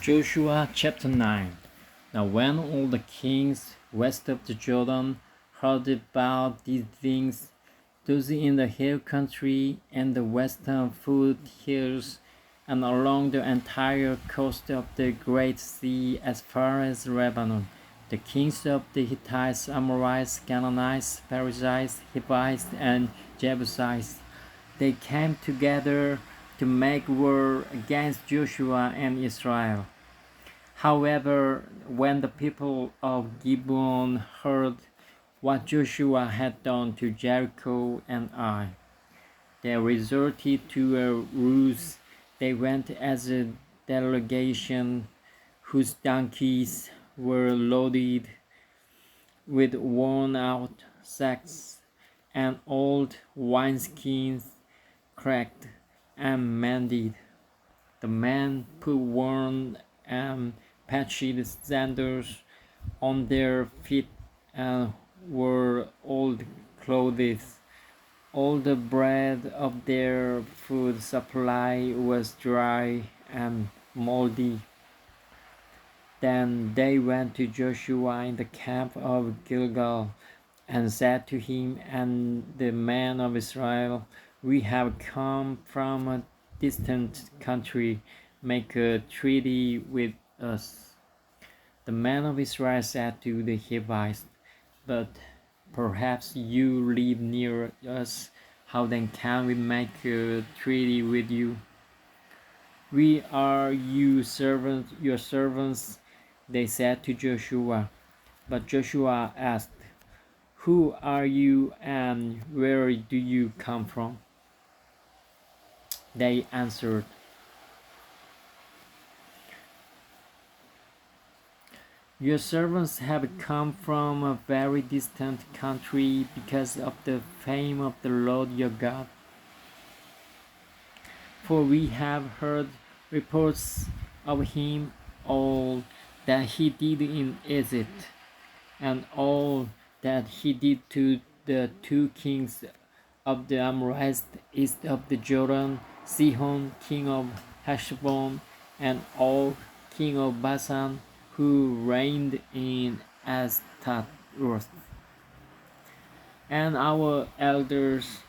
Joshua chapter 9. Now, when all the kings west of the Jordan heard about these things, those in the hill country and the western foothills, and along the entire coast of the Great Sea as far as Lebanon, the kings of the Hittites, Amorites, Canaanites, Perizzites, Hivites, and Jebusites, they came together to make war against Joshua and Israel. However, when the people of Gibeon heard what Joshua had done to Jericho and Ai, they resorted to a ruse. They went as a delegation whose donkeys were loaded with worn-out sacks and old wineskins, cracked and mended. The men put worn and patched sandals on their feet and wore old clothes. All the bread of their food supply was dry and moldy. Then they went to Joshua in the camp of Gilgal and said to him and the men of Israel, "We have come from a distant country. Make a treaty with us." The men of Israel said to the Hivites, "But perhaps you live near us. How then can we make a treaty with you? We are your servants," they said to Joshua. But Joshua asked, "Who are you and where do you come from?" They answered, "Your servants have come from a very distant country because of the fame of the Lord your God. For we have heard reports of him, all that he did in Egypt, and all that he did to the two kings of the Amorites east of the Jordan, Sihon king of Heshbon, and Og king of Bashan, who reigned in Ashtaroth. And our elders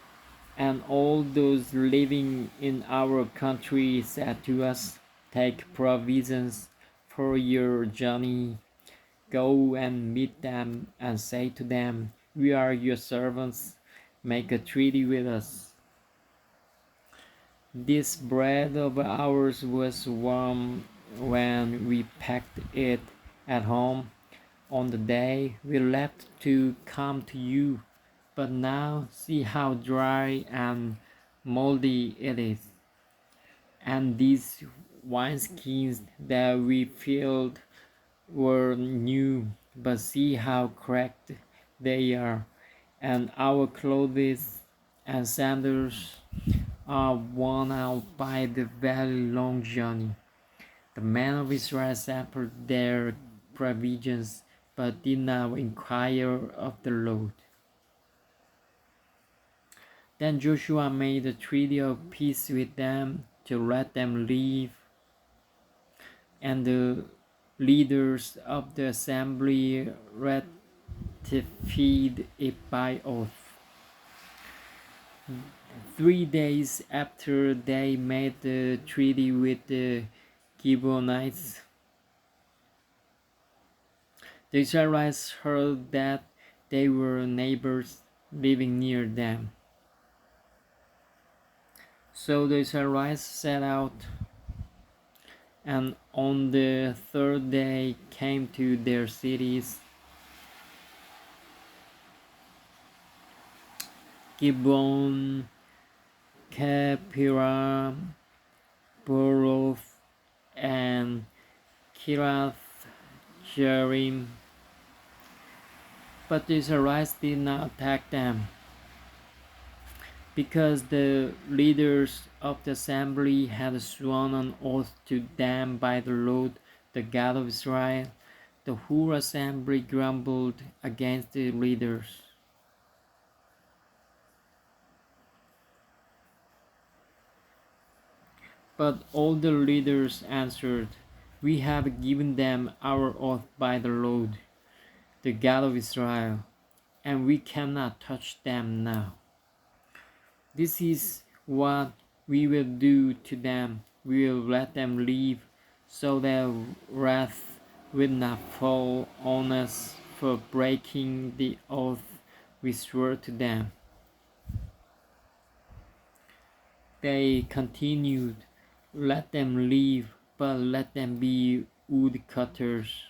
and all those living in our country said to us, 'Take provisions for your journey. Go and meet them and say to them, We are your servants. Make a treaty with us.' This bread of ours was warm when we packed it at home on the day we left to come to you, but now see how dry and moldy it is. And these wineskins that we filled were new, but see how cracked they are, and our clothes and sandals are worn out by the very long journey." The men of Israel sampled their provisions, but did not inquire of the Lord. Then Joshua made a treaty of peace with them to let them leave, and the leaders of the assembly ratified it by oath. 3 days after they made the treaty with the Gibeonites, the Israelites heard that they were neighbors living near them. So the Israelites set out, and on the third day came to their cities, Gibeon, Kephirah, Boroth, and Kiriath Jearim. But the Israelites did not attack them, because the leaders of the assembly had sworn an oath to them by the Lord, the God of Israel. The whole assembly grumbled against the leaders. But all the leaders answered, We have given them our oath by the Lord, the God of Israel, and we cannot touch them now. This is what we will do to them. We will let them live, so their wrath will not fall on us for breaking the oath we swore to them. They continued, "Let them live, but let them be woodcutters."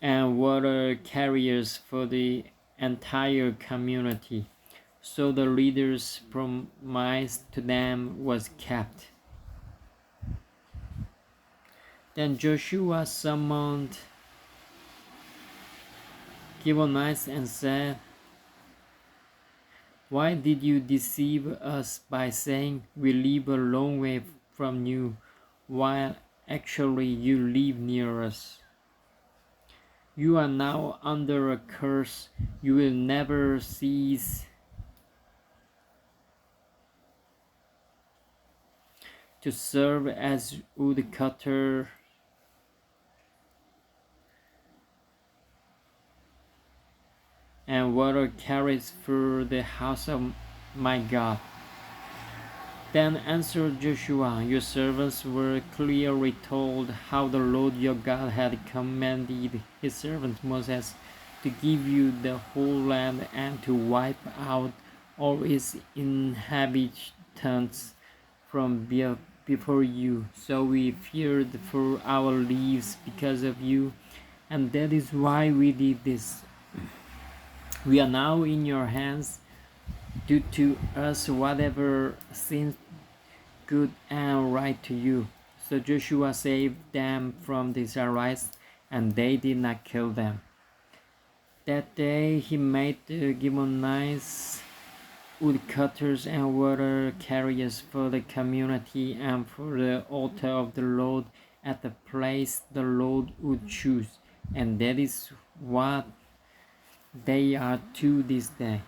And water carriers for the entire community. So the leader's promise to them was kept. Then Joshua summoned Gibeonites and said, "Why did you deceive us by saying we live a long way from you, while actually you live near us? You are now under a curse. You will never cease to serve as woodcutter and water carries for the house of my God." Then answered Joshua, "Your servants were clearly told how the Lord your God had commanded his servant Moses to give you the whole land and to wipe out all its inhabitants from before you. So we feared for our lives because of you, and that is why we did this. We are now in your hands. Do to us whatever seems good and right to you." So Joshua saved them from the Israelites, and they did not kill them. That day he made the Gibeonites woodcutters and water carriers for the community and for the altar of the Lord at the place the Lord would choose, and that is what they are to this day.